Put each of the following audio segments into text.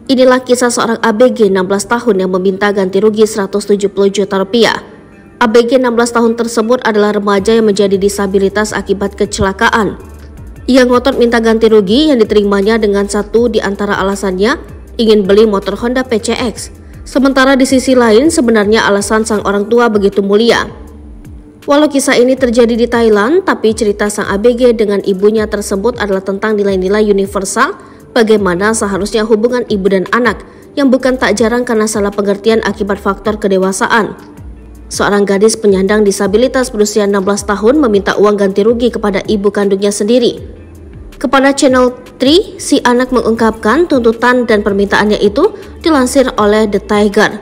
Inilah kisah seorang ABG 16 tahun yang meminta ganti rugi 170 juta rupiah. ABG 16 tahun tersebut adalah remaja yang menjadi disabilitas akibat kecelakaan. Ia ngotot minta ganti rugi yang diterimanya dengan satu di antara alasannya ingin beli motor Honda PCX. Sementara di sisi lain sebenarnya alasan sang orang tua begitu mulia. Walau kisah ini terjadi di Thailand, tapi cerita sang ABG dengan ibunya tersebut adalah tentang nilai-nilai universal bagaimana seharusnya hubungan ibu dan anak yang bukan tak jarang karena salah pengertian akibat faktor kedewasaan. Seorang gadis penyandang disabilitas berusia 16 tahun meminta uang ganti rugi kepada ibu kandungnya sendiri. Kepada Channel 3, si anak mengungkapkan tuntutan dan permintaannya itu dilansir oleh The Tiger.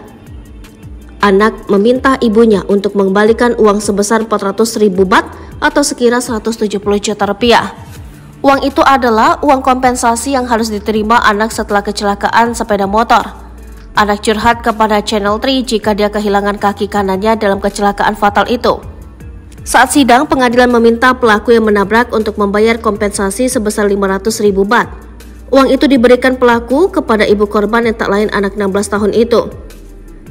Anak meminta ibunya untuk mengembalikan uang sebesar 400.000 baht atau sekira 170 juta rupiah. Uang itu adalah uang kompensasi yang harus diterima anak setelah kecelakaan sepeda motor. Anak curhat kepada Channel 3 jika dia kehilangan kaki kanannya dalam kecelakaan fatal itu. Saat sidang, pengadilan meminta pelaku yang menabrak untuk membayar kompensasi sebesar 500.000 baht. Uang itu diberikan pelaku kepada ibu korban yang tak lain anak 16 tahun itu.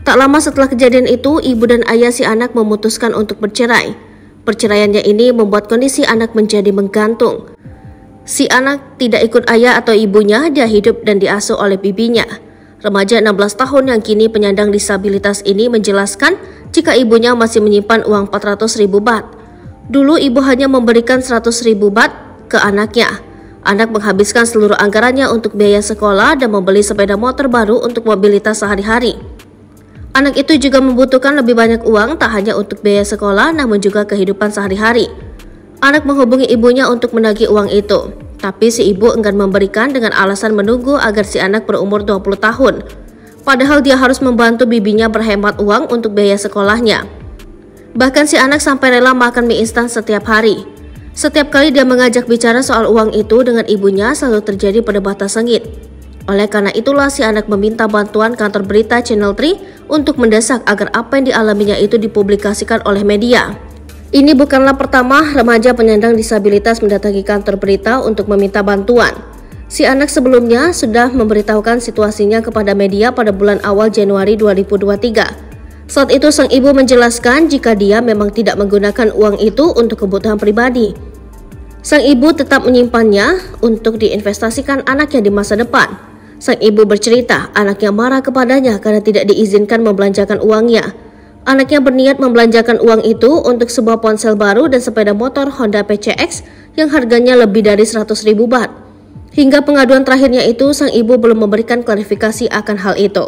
Tak lama setelah kejadian itu, ibu dan ayah si anak memutuskan untuk bercerai. Perceraiannya ini membuat kondisi anak menjadi menggantung. Si anak tidak ikut ayah atau ibunya, dia hidup dan diasuh oleh bibinya. Remaja 16 tahun yang kini penyandang disabilitas ini menjelaskan jika ibunya masih menyimpan uang 400.000 baht. Dulu ibu hanya memberikan 100.000 baht ke anaknya. Anak menghabiskan seluruh anggarannya untuk biaya sekolah dan membeli sepeda motor baru untuk mobilitas sehari-hari. Anak itu juga membutuhkan lebih banyak uang tak hanya untuk biaya sekolah namun juga kehidupan sehari-hari. Anak menghubungi ibunya untuk menagih uang itu, tapi si ibu enggan memberikan dengan alasan menunggu agar si anak berumur 20 tahun. Padahal dia harus membantu bibinya berhemat uang untuk biaya sekolahnya. Bahkan si anak sampai rela makan mie instan setiap hari. Setiap kali dia mengajak bicara soal uang itu dengan ibunya selalu terjadi perdebatan sengit. Oleh karena itulah si anak meminta bantuan kantor berita Channel 3 untuk mendesak agar apa yang dialaminya itu dipublikasikan oleh media. Ini bukanlah pertama remaja penyandang disabilitas mendatangi kantor berita untuk meminta bantuan. Si anak sebelumnya sudah memberitahukan situasinya kepada media pada bulan awal Januari 2023. Saat itu sang ibu menjelaskan jika dia memang tidak menggunakan uang itu untuk kebutuhan pribadi. Sang ibu tetap menyimpannya untuk diinvestasikan anaknya di masa depan. Sang ibu bercerita anaknya marah kepadanya karena tidak diizinkan membelanjakan uangnya. Anaknya berniat membelanjakan uang itu untuk sebuah ponsel baru dan sepeda motor Honda PCX yang harganya lebih dari 100.000 baht. Hingga pengaduan terakhirnya itu, sang ibu belum memberikan klarifikasi akan hal itu.